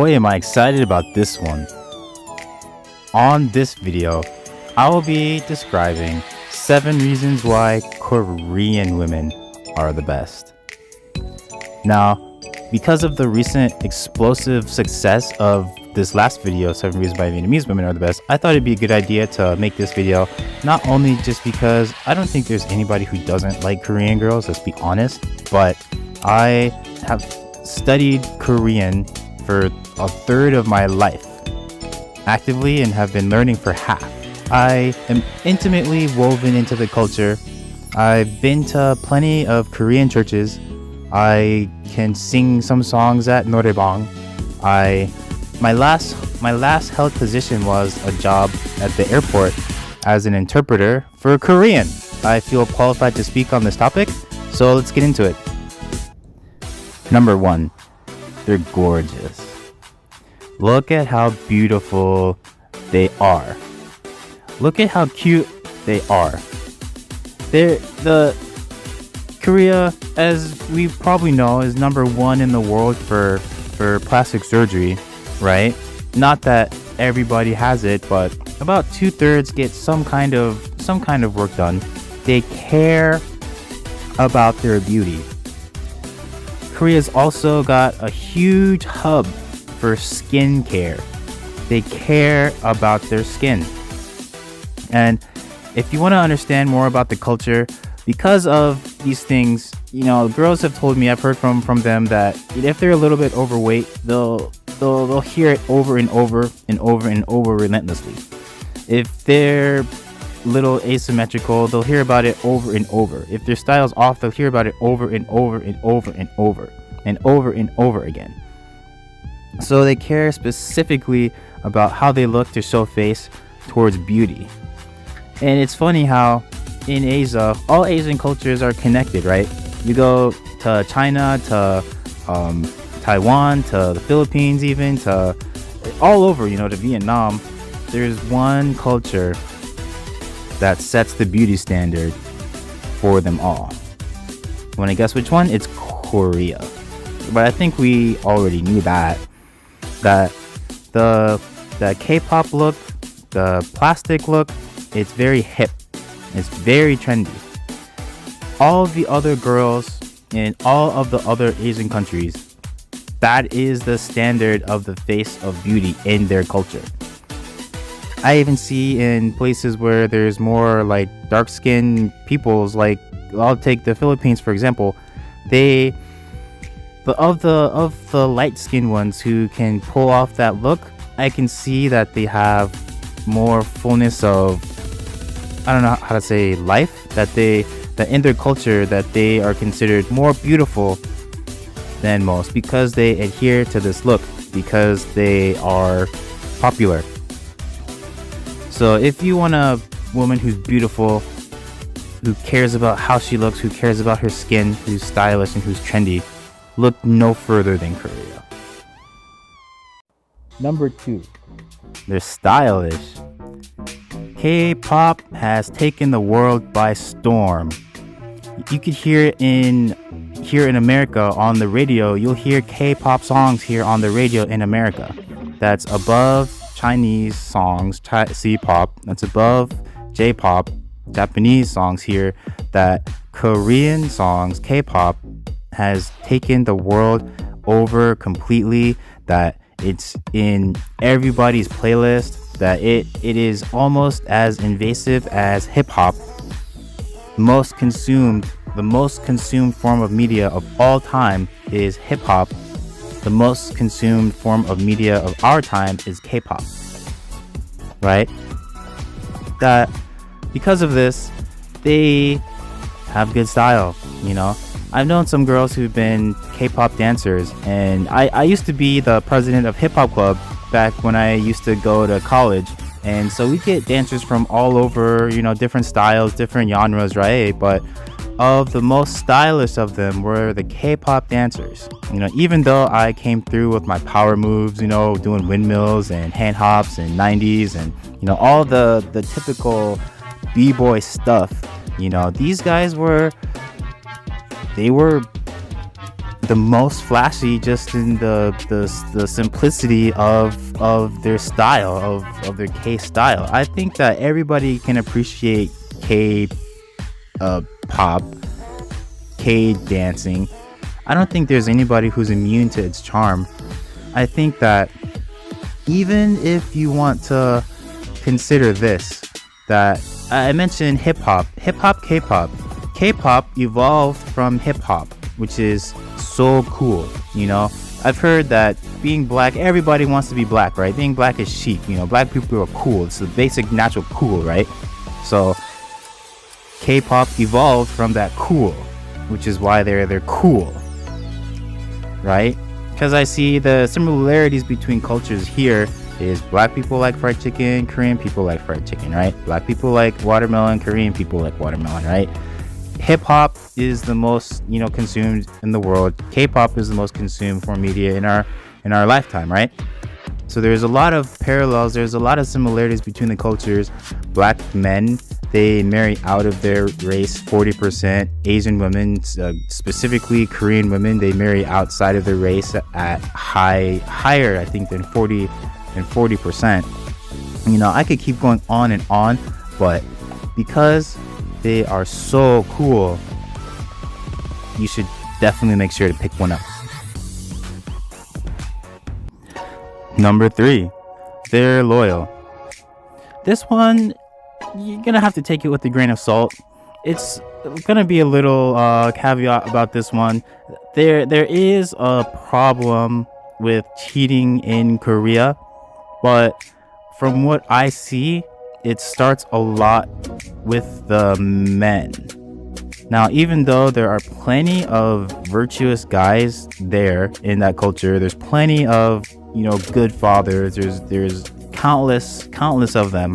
boy, am I excited about this one. On this video, I will be describing 7 reasons why Korean women are the best. Now, because of the recent explosive success of this last video, 7 reasons why Vietnamese women are the best, I thought it'd be a good idea to make this video, not only just because I don't think there's anybody who doesn't like Korean girls, let's be honest, but I have studied Korean for a third of my life actively and have been learning for half. I am intimately woven into the culture. I've been to plenty of Korean churches. I can sing some songs at noraebang. My last held position was a job at the airport as an interpreter for Korean. I feel qualified to speak on this topic, so let's get into it. Number 1, they're gorgeous. Look at how beautiful they are. Look at how cute they are. Korea, as we probably know, is number 1 in the world for plastic surgery, right? Not that everybody has it, but about 2/3 get some kind of work done. They care about their beauty. Korea's also got a huge hub for skincare. They care about their skin. And if you want to understand more about the culture, because of these things, girls have told me, I've heard from them that if they're a little bit overweight, they'll hear it over and over and over and over relentlessly. If they're little asymmetrical, they'll hear about it over and over. If their style's off, they'll hear about it over and over and over and over and over and over again. So they care specifically about how they look to show face towards beauty. And it's funny how in Asia, all Asian cultures are connected, right? You go to China, to Taiwan, to the Philippines, even to all over, to Vietnam. There's one culture that sets the beauty standard for them all. Want to guess which one? It's Korea. But I think we already knew that the K-pop look, the plastic look, it's very hip. It's very trendy. All of the other girls in all of the other Asian countries, that is the standard of the face of beauty in their culture. I even see in places where there's more like dark-skinned peoples, like I'll take the Philippines for example. Of the light-skinned ones who can pull off that look, I can see that they have more fullness of, I don't know how to say, life, that in their culture that they are considered more beautiful than most because they adhere to this look, because they are popular. So if you want a woman who's beautiful, who cares about how she looks, who cares about her skin, who's stylish and who's trendy, look no further than Korea. Number 2, they're stylish. K-pop has taken the world by storm. You could hear it here in America on the radio. You'll hear K-pop songs here on the radio in America. That's above Chinese songs, C-pop. That's above J-pop, Japanese songs here. That Korean songs, K-pop, has taken the world over completely. That it's in everybody's playlist. That it is almost as invasive as hip-hop. The most consumed form of media of all time is hip-hop. The most consumed form of media of our time is K-pop. Right? That because of this, they have good style, I've known some girls who've been K-pop dancers, and I used to be the president of Hip Hop Club back when I used to go to college. And so we get dancers from all over, different styles, different genres, right? But of the most stylish of them were the K-pop dancers. Even though I came through with my power moves, doing windmills and hand hops and 90s and, all the typical b-boy stuff, these guys were the most flashy just in the simplicity of their style, of their K style. I think that everybody can appreciate K pop, K dancing. I don't think there's anybody who's immune to its charm. I think that even if you want to consider this, that I mentioned hip-hop, K-pop. K-pop evolved from hip-hop, which is so cool, you know? I've heard that being black, everybody wants to be black, right? Being black is chic, you know? Black people are cool. It's the basic natural cool, right? So K-pop evolved from that cool, which is why they're cool, right? Because I see the similarities between cultures here is black people like fried chicken, Korean people like fried chicken, right? Black people like watermelon, Korean people like watermelon, right? Hip-hop is the most, you know, consumed in the world. K-pop is the most consumed for media in our lifetime, right? So there's a lot of parallels, there's a lot of similarities between the cultures. Black men, they marry out of their race 40%. Asian women, specifically Korean women, they marry outside of their race at higher, I think, than 40%. You know, I could keep going on and on, but because they are so cool, you should definitely make sure to pick one up. Number 3, they're loyal. This one, you're gonna have to take it with a grain of salt. It's gonna be a little caveat about this one. There is a problem with cheating in Korea, but from what I see, it starts a lot with the men. Now, even though there are plenty of virtuous guys there in that culture, there's plenty of, you know, good fathers, there's countless of them.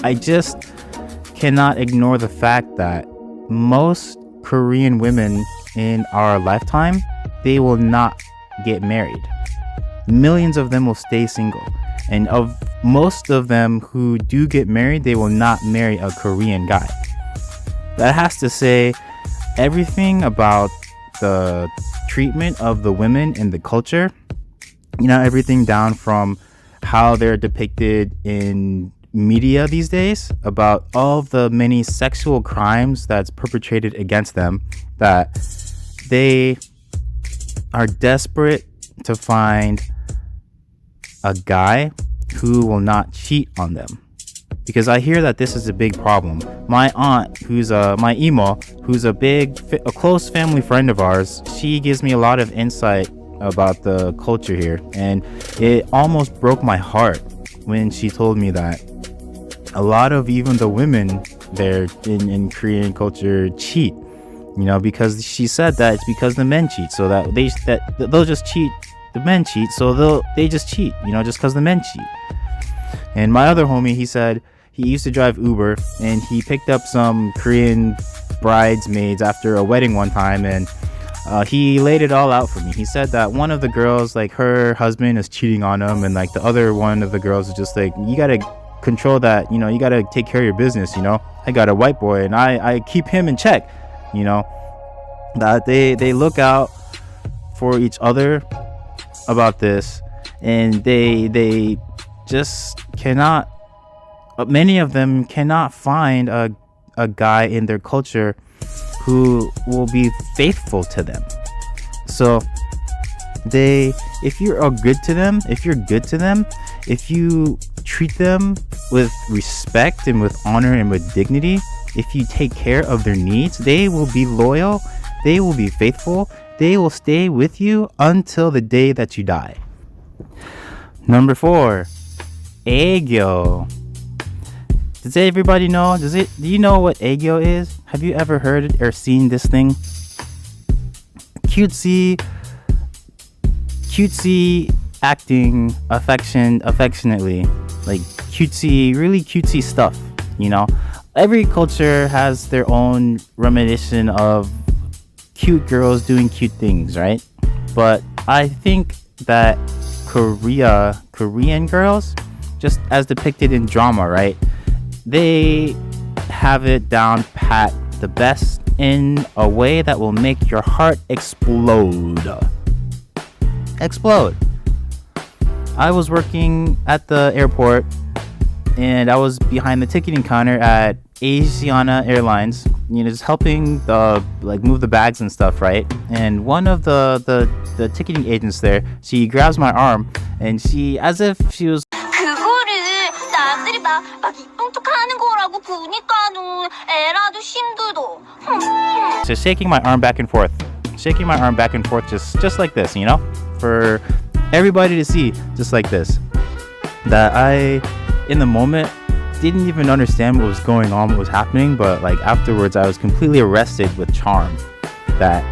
I just cannot ignore the fact that most Korean women in our lifetime, they will not get married. Millions of them will stay single. And of most of them who do get married, they will not marry a Korean guy. That has to say everything about the treatment of the women in the culture. You know, everything down from how they're depicted in media these days, about all the many sexual crimes that's perpetrated against them, that they are desperate to find a guy who will not cheat on them. Because I hear that this is a big problem. My aunt, who's my emo, who's a close family friend of ours, she gives me a lot of insight about the culture here, and it almost broke my heart when she told me that a lot of even the women there in Korean culture cheat, you know, because she said that it's because the men cheat, so that they'll just cheat. The men cheat, so they just cheat, you know, just because the men cheat. And my other homie, he said he used to drive Uber, and he picked up some Korean bridesmaids after a wedding one time, and he laid it all out for me. He said that one of the girls, like, her husband is cheating on him, and like the other one of the girls is just like, you gotta control that, you know, you gotta take care of your business, you know. I got a white boy and I keep him in check, you know. That they look out for each other about this, and they just cannot, many of them cannot find a guy in their culture who will be faithful to them. So if you're good to them, if you treat them with respect and with honor and with dignity, if you take care of their needs, they will be loyal, they will be faithful, they will stay with you until the day that you die. Number 4, egyo. Does everybody know? Do you know what egyo is? Have you ever heard it or seen this thing? Cutesy acting affectionately, like cutesy, really cutesy stuff, you know. Every culture has their own reminiscence of cute girls doing cute things, right? But I think that Korean girls, just as depicted in drama, right, they have it down pat. The best in a way that will make your heart explode. Explode. I was working at the airport, and I was behind the ticketing counter at Asiana Airlines, just helping move the bags and stuff, right? And one of the ticketing agents there, she grabs my arm, and she, as if she was 그거를 남들이 막 이쁜 척 하는 거라고 보니까는 에라도 힘들어. just shaking my arm back and forth, just like this, for everybody to see, just like this. That I, in the moment, didn't even understand what was going on, what was happening, but like afterwards I was completely arrested with charm. That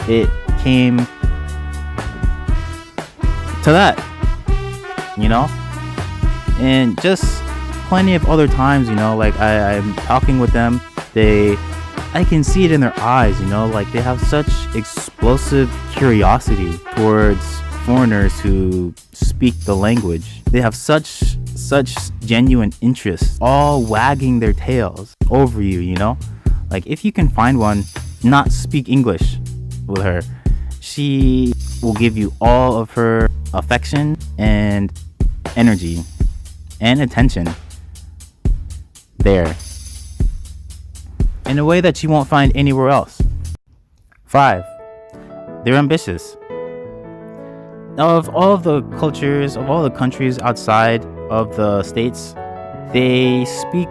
it came to that, and just plenty of other times, like I'm talking with them, I can see it in their eyes, like they have such explosive curiosity towards foreigners who speak the language. They have such genuine interest, all wagging their tails over you, like if you can find one, not speak English with her, she will give you all of her affection and energy and attention there in a way that you won't find anywhere else. 5, they're ambitious. Of all of the cultures, of all the countries outside of the States, they speak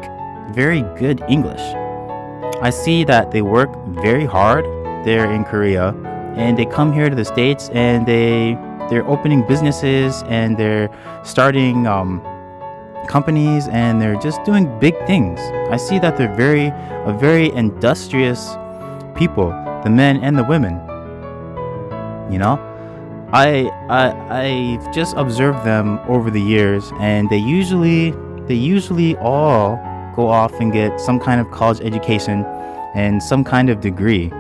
very good English. I see that they work very hard there in Korea, and they come here to the States, and they're opening businesses, and they're starting companies, and they're just doing big things. I see that they're a very industrious people, the men and the women. I've just observed them over the years, and they usually all go off and get some kind of college education and some kind of degree,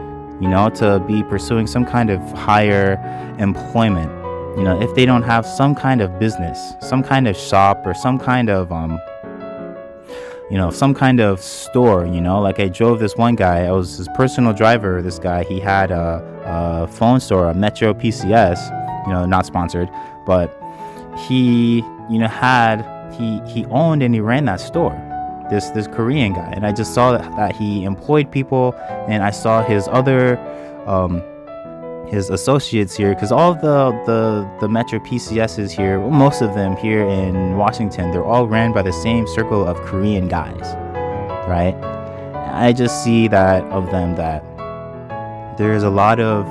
to be pursuing some kind of higher employment. If they don't have some kind of business, some kind of shop, or some kind of some kind of store, like I drove this one guy, I was his personal driver. This guy, he had a phone store, a Metro PCS, not sponsored, but he owned and he ran that store, this Korean guy. And I just saw that he employed people, and I saw his other his associates here, because all the Metro PCSs here, well, most of them here in Washington, they're all ran by the same circle of Korean guys, right? I just see that of them, that there's a lot of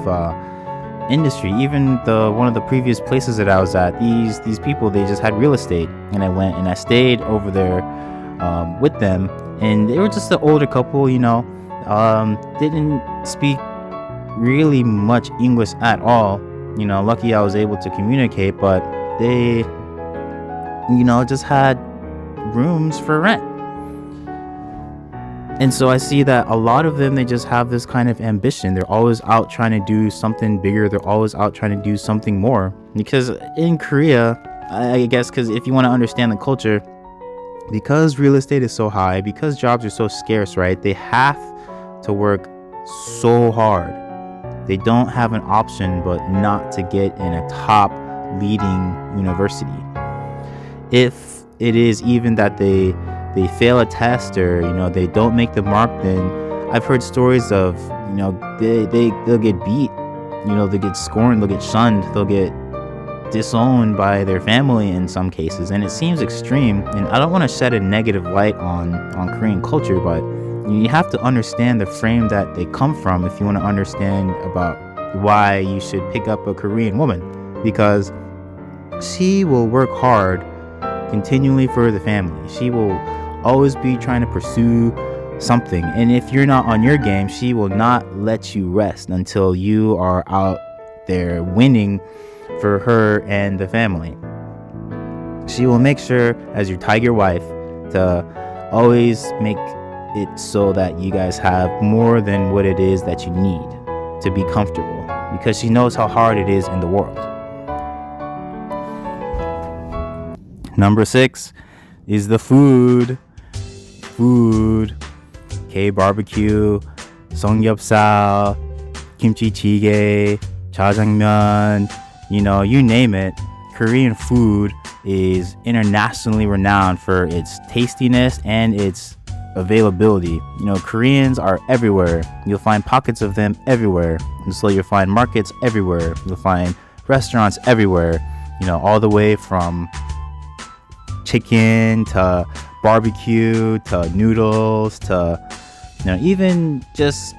industry. Even one of the previous places that I was at, these people, they just had real estate, and I went and I stayed over there with them, and they were just an older couple, didn't speak really much English at all. Lucky I was able to communicate, but they just had rooms for rent. And so I see that a lot of them, they just have this kind of ambition. They're always out trying to do something bigger. They're always out trying to do something more. Because in Korea, I guess, because if you want to understand the culture, because real estate is so high, because jobs are so scarce, right? They have to work so hard. They don't have an option but not to get in a top leading university. If it is even that they fail a test, or they don't make the mark, then I've heard stories of they'll get beat, they'll get scorned, they'll get shunned, they'll get disowned by their family in some cases. And it seems extreme, and I don't want to shed a negative light on Korean culture, but you have to understand the frame that they come from if you want to understand about why you should pick up a Korean woman, because she will work hard continually for the family. She will always be trying to pursue something, and if you're not on your game, she will not let you rest until you are out there winning for her and the family. She will make sure, as your tiger wife, to always make it so that you guys have more than what it is that you need to be comfortable, because she knows how hard it is in the world. Number 6 is the food. K barbecue, samgyeopsal, kimchi jjigae, jjajangmyeon, you name it. Korean food is internationally renowned for its tastiness and its availability. Koreans are everywhere. You'll find pockets of them everywhere. And so you'll find markets everywhere. You'll find restaurants everywhere. All the way from chicken to barbecue to noodles to even just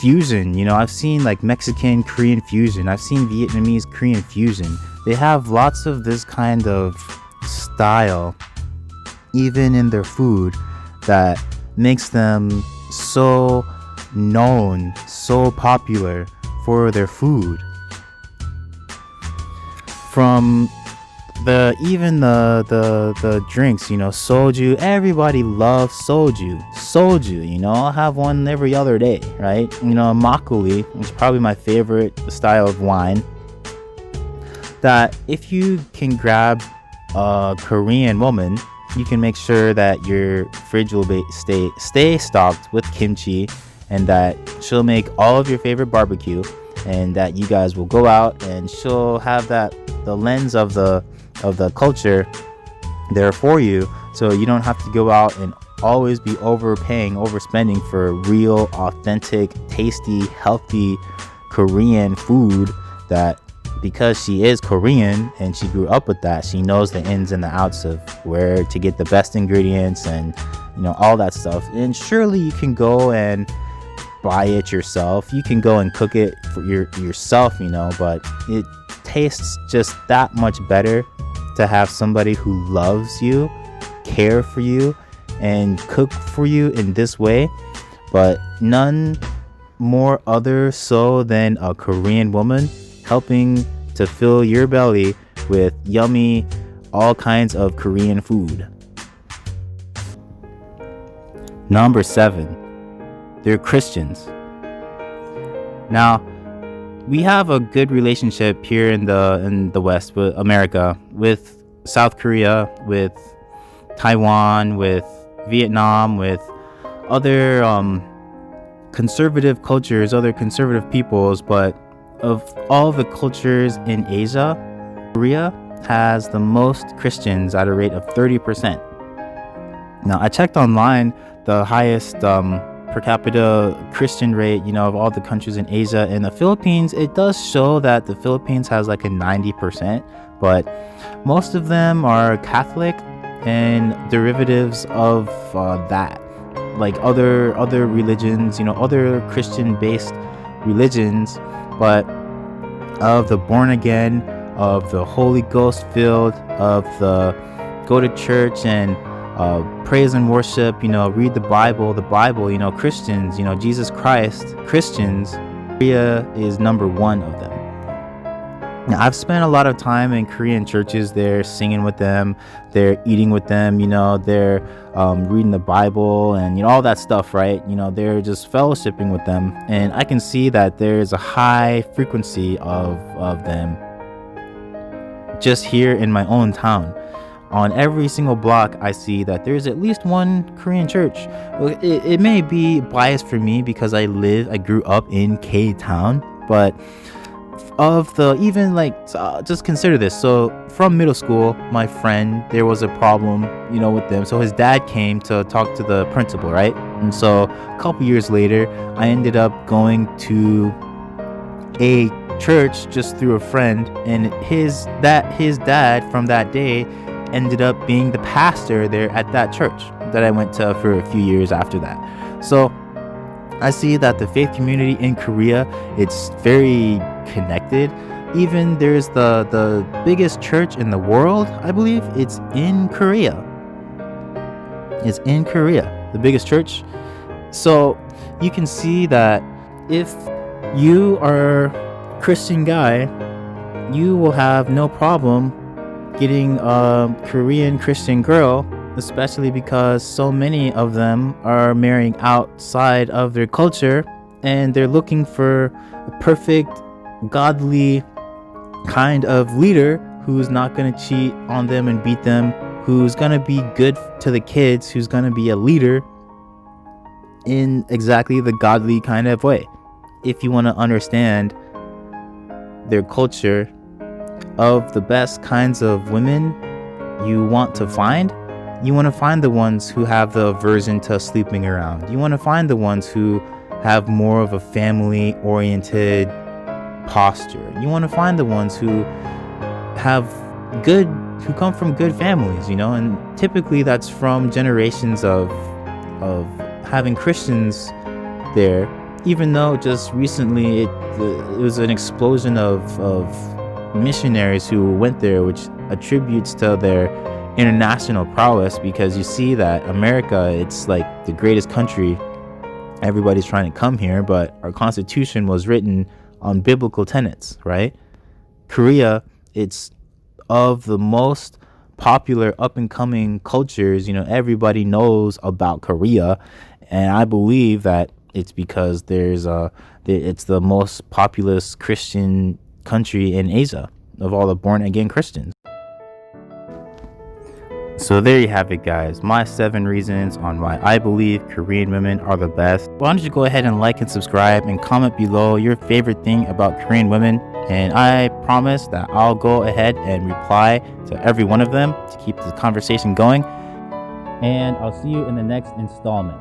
fusion. I've seen like Mexican Korean fusion. I've seen Vietnamese Korean fusion. They have lots of this kind of style even in their food that makes them so known, so popular for their food. From the drinks, soju. Everybody loves soju. I'll have one every other day, right? Makgeolli is probably my favorite style of wine. That if you can grab a Korean woman, you can make sure that your fridge will stay stocked with kimchi, and that she'll make all of your favorite barbecue, and that you guys will go out and she'll have the lens of the culture there for you, so you don't have to go out and always be overspending for real, authentic, tasty, healthy Korean food. That because she is Korean and she grew up with that, she knows the ins and the outs of where to get the best ingredients and all that stuff. And surely you can go and buy it yourself. You can go and cook it for yourself, but it tastes just that much better to have somebody who loves you, care for you, and cook for you in this way. But none more other so than a Korean woman helping to fill your belly with yummy, all kinds of Korean food. Number 7, they're Christians. Now, we have a good relationship here in the West, with America, with South Korea, with Taiwan, with Vietnam, with other conservative cultures, other conservative peoples. But of all the cultures in Asia, Korea has the most Christians at a rate of 30%. Now, I checked online the highest per capita Christian rate, of all the countries in Asia. In the Philippines, it does show that the Philippines has like a 90%, but most of them are Catholic and derivatives of that, like other religions, other Christian-based religions, but of the born again, of the Holy Ghost filled, of the go to church and praise and worship, read the Bible, Christians, Jesus Christ, Christians, Korea is number 1 of them. Now, I've spent a lot of time in Korean churches. They're singing with them, they're eating with them, they're reading the Bible and all that stuff, right? They're just fellowshipping with them, and I can see that there's a high frequency of them just here in my own town. On every single block, I see that there's at least one Korean church. It may be biased for me because I grew up in K-Town, but just consider this. So from middle school, my friend, there was a problem, with them. So his dad came to talk to the principal, right? And so a couple years later, I ended up going to a church just through a friend, and his dad from that day ended up being the pastor there at that church that I went to for a few years after that. So I see that the faith community in Korea, it's very connected. Even there's the biggest church in the world, I believe it's in Korea. It's in Korea, the biggest church. So you can see that if you are a Christian guy, you will have no problem getting a Korean Christian girl, especially because so many of them are marrying outside of their culture, and they're looking for a perfect, godly kind of leader who's not going to cheat on them and beat them, who's going to be good to the kids, who's going to be a leader. in exactly the godly kind of way. If you want to understand their culture of the best kinds of women you want to find the ones who have the aversion to sleeping around. You want to find the ones who have more of a family oriented posture. You want to find the ones who come from good families, and typically that's from generations of having Christians there, even though just recently it was an explosion of missionaries who went there, which attributes to their international prowess, because you see that America, it's like the greatest country. Everybody's trying to come here, but our constitution was written on biblical tenets, right? Korea, it's of the most popular up and coming cultures. Everybody knows about Korea, and I believe that it's because it's the most populous Christian country in Asia of all the born again Christians. So there you have it, guys. My 7 reasons on why I believe Korean women are the best. Why don't you go ahead and like and subscribe and comment below your favorite thing about Korean women, and I promise that I'll go ahead and reply to every one of them to keep the conversation going. And I'll see you in the next installment.